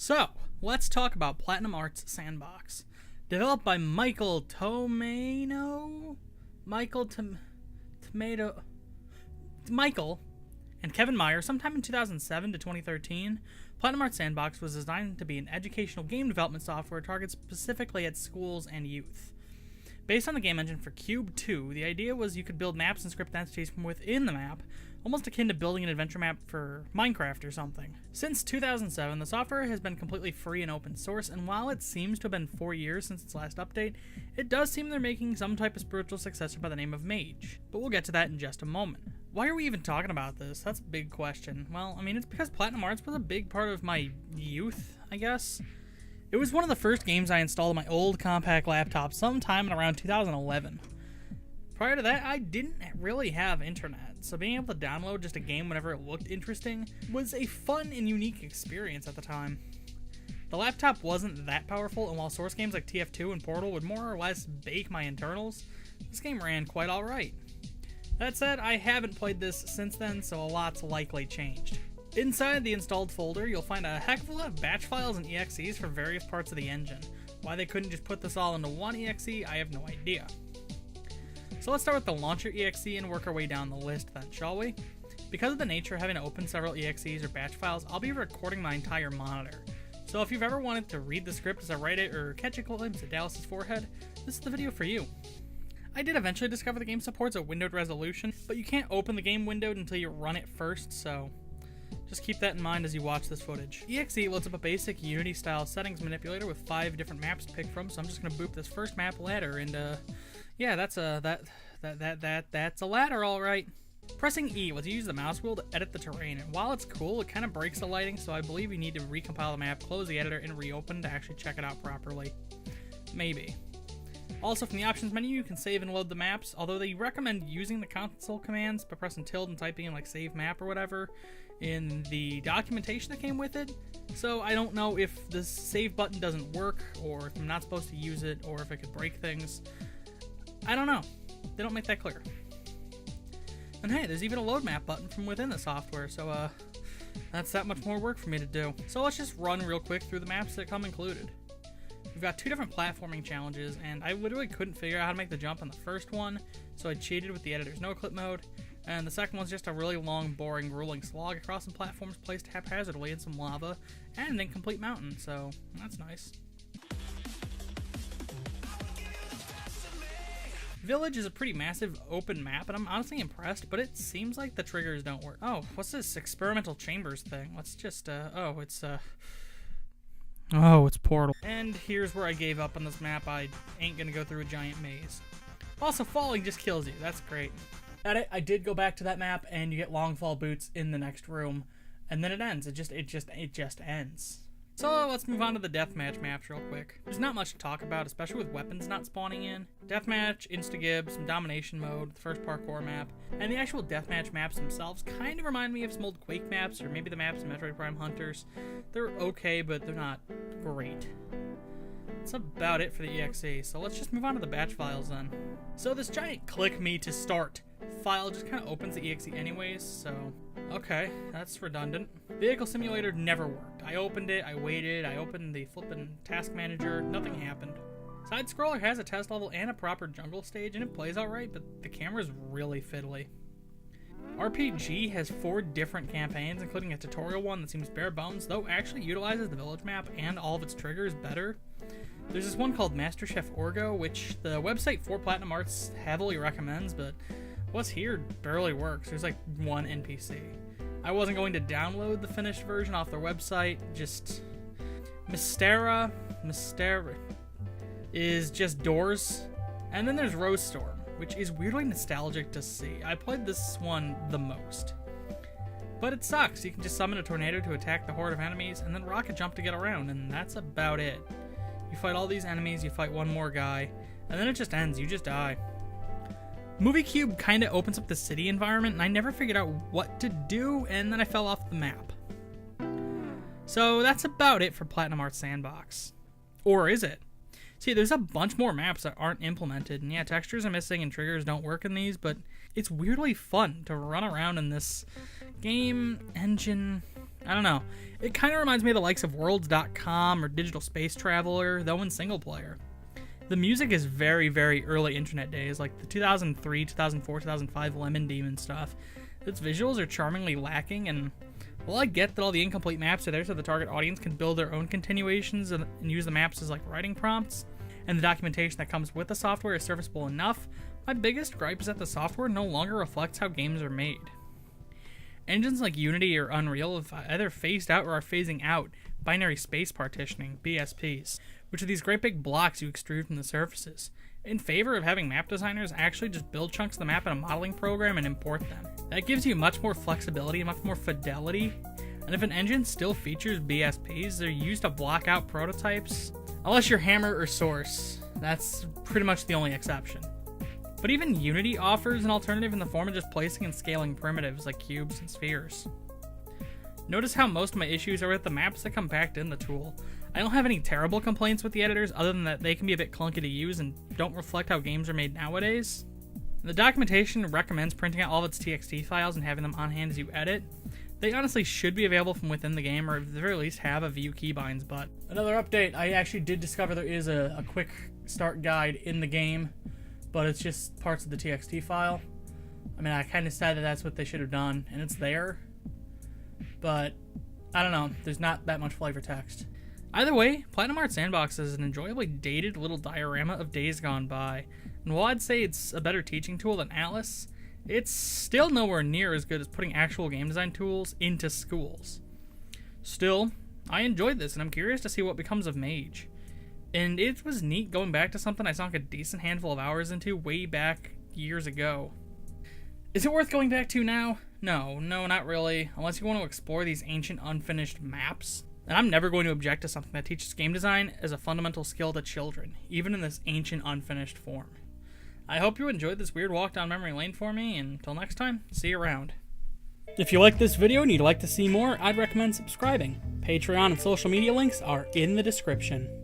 So, let's talk about Platinum Arts Sandbox. Developed by Michael Tomato and Kevin Meyer sometime in 2007 to 2013, Platinum Arts Sandbox was designed to be an educational game development software targeted specifically at schools and youth. Based on the game engine for Cube 2, the idea was you could build maps and script entities from within the map, almost akin to building an adventure map for Minecraft or something. Since 2007, the software has been completely free and open source, and while it seems to have been 4 years since its last update, it does seem they're making some type of spiritual successor by the name of Mage. But we'll get to that in just a moment. Why are we even talking about this? That's a big question. Well, I mean, it's because Platinum Arts was a big part of my youth, I guess. It was one of the first games I installed on my old compact laptop sometime in around 2011. Prior to that, I didn't really have internet, so being able to download just a game whenever it looked interesting was a fun and unique experience at the time. The laptop wasn't that powerful, and while source games like TF2 and Portal would more or less bake my internals, this game ran quite alright. That said, I haven't played this since then, so a lot's likely changed. Inside the installed folder, you'll find a heck of a lot of batch files and EXEs for various parts of the engine. Why they couldn't just put this all into one EXE, I have no idea. So let's start with the launcher EXE and work our way down the list then, shall we? Because of the nature of having to open several EXEs or batch files, I'll be recording my entire monitor. So if you've ever wanted to read the script as I write it or catch a glimpse at Dallas's forehead, this is the video for you. I did eventually discover the game supports a windowed resolution, but you can't open the game windowed until you run it first, so just keep that in mind as you watch this footage. EXE loads up a basic Unity-style settings manipulator with 5 different maps to pick from, so I'm just gonna boop this first map ladder, and yeah, that's a ladder, all right. Pressing E lets you use the mouse wheel to edit the terrain, and while it's cool, it kind of breaks the lighting, so I believe you need to recompile the map, close the editor, and reopen to actually check it out properly. Maybe. Also, from the options menu, you can save and load the maps, although they recommend using the console commands by pressing tilde and typing in like save map or whatever in the documentation that came with it. So I don't know if this save button doesn't work, or if I'm not supposed to use it, or if it could break things. I don't know. They don't make that clear. And hey, there's even a load map button from within the software, so that's that much more work for me to do. So let's just run real quick through the maps that come included. We've got 2 different platforming challenges, and I literally couldn't figure out how to make the jump on the first one, so I cheated with the editor's no-clip mode, and the second one's just a really long, boring, grueling slog across some platforms placed haphazardly in some lava and an incomplete mountain, so that's nice. Village is a pretty massive open map, and I'm honestly impressed, but it seems like the triggers don't work. Oh, what's this experimental chambers thing? Let's just, oh, it's Portal. And here's where I gave up on this map. I ain't gonna go through a giant maze. Also, falling just kills you. That's great. At it, I did go back to that map, and you get long fall boots in the next room, and then it ends. It just ends. So let's move on to the Deathmatch Maps real quick. There's not much to talk about, especially with weapons not spawning in. Deathmatch, Instagib, some domination mode, the first parkour map, and the actual Deathmatch maps themselves kind of remind me of some old Quake maps, or maybe the maps in Metroid Prime Hunters. They're okay, but they're not great. That's about it for the EXE, so let's just move on to the batch files then. So this giant click me to start file just kind of opens the EXE anyways, so okay, that's redundant. Vehicle simulator never worked. I opened it, I waited, I opened the flippin' task manager, nothing happened. Side scroller has a test level and a proper jungle stage, and it plays alright, but the camera's really fiddly. RPG has 4 different campaigns, including a tutorial one that seems bare bones, though actually utilizes the village map and all of its triggers better. There's this one called Master Chef Orgo, which the website for Platinum Arts heavily recommends, but what's here barely works. There's like 1 NPC. I wasn't going to download the finished version off their website, just Mystera is just doors. And then there's Rose Storm, which is weirdly nostalgic to see. I played this one the most. But it sucks. You can just summon a tornado to attack the horde of enemies, and then rocket jump to get around, and that's about it. You fight all these enemies, you fight one more guy, and then it just ends. You just die. Movie Cube kind of opens up the city environment, and I never figured out what to do, and then I fell off the map. So that's about it for Platinum Arts Sandbox. Or is it? See, there's a bunch more maps that aren't implemented, and yeah, textures are missing and triggers don't work in these, but it's weirdly fun to run around in this game engine. I don't know. It kind of reminds me of the likes of Worlds.com or Digital Space Traveler, though in single player. The music is very, very early internet days, like the 2003, 2004, 2005 Lemon Demon stuff. Its visuals are charmingly lacking, and while I get that all the incomplete maps are there so the target audience can build their own continuations and use the maps as like writing prompts, and the documentation that comes with the software is serviceable enough, my biggest gripe is that the software no longer reflects how games are made. Engines like Unity or Unreal have either phased out or are phasing out binary space partitioning, BSPs, which are these great big blocks you extrude from the surfaces, in favor of having map designers actually just build chunks of the map in a modeling program and import them. That gives you much more flexibility and much more fidelity, and if an engine still features BSPs, they're used to block out prototypes, unless you're Hammer or Source. That's pretty much the only exception. But even Unity offers an alternative in the form of just placing and scaling primitives like cubes and spheres. Notice how most of my issues are with the maps that come packed in the tool. I don't have any terrible complaints with the editors other than that they can be a bit clunky to use and don't reflect how games are made nowadays. The documentation recommends printing out all of its TXT files and having them on hand as you edit. They honestly should be available from within the game, or at the very least have a view keybinds, but... Another update, I actually did discover there is a quick start guide in the game, but it's just parts of the TXT file. I mean, I kind of said that that's what they should have done, and it's there. But, I don't know, there's not that much flavor text. Either way, Platinum Arts Sandbox is an enjoyably dated little diorama of days gone by, and while I'd say it's a better teaching tool than Atlas, it's still nowhere near as good as putting actual game design tools into schools. Still, I enjoyed this, and I'm curious to see what becomes of Mage. And it was neat going back to something I sunk a decent handful of hours into way back years ago. Is it worth going back to now? No, not really, unless you want to explore these ancient unfinished maps. And I'm never going to object to something that teaches game design as a fundamental skill to children, even in this ancient unfinished form. I hope you enjoyed this weird walk down memory lane for me, and until next time, see you around. If you like this video and you'd like to see more, I'd recommend subscribing. Patreon and social media links are in the description.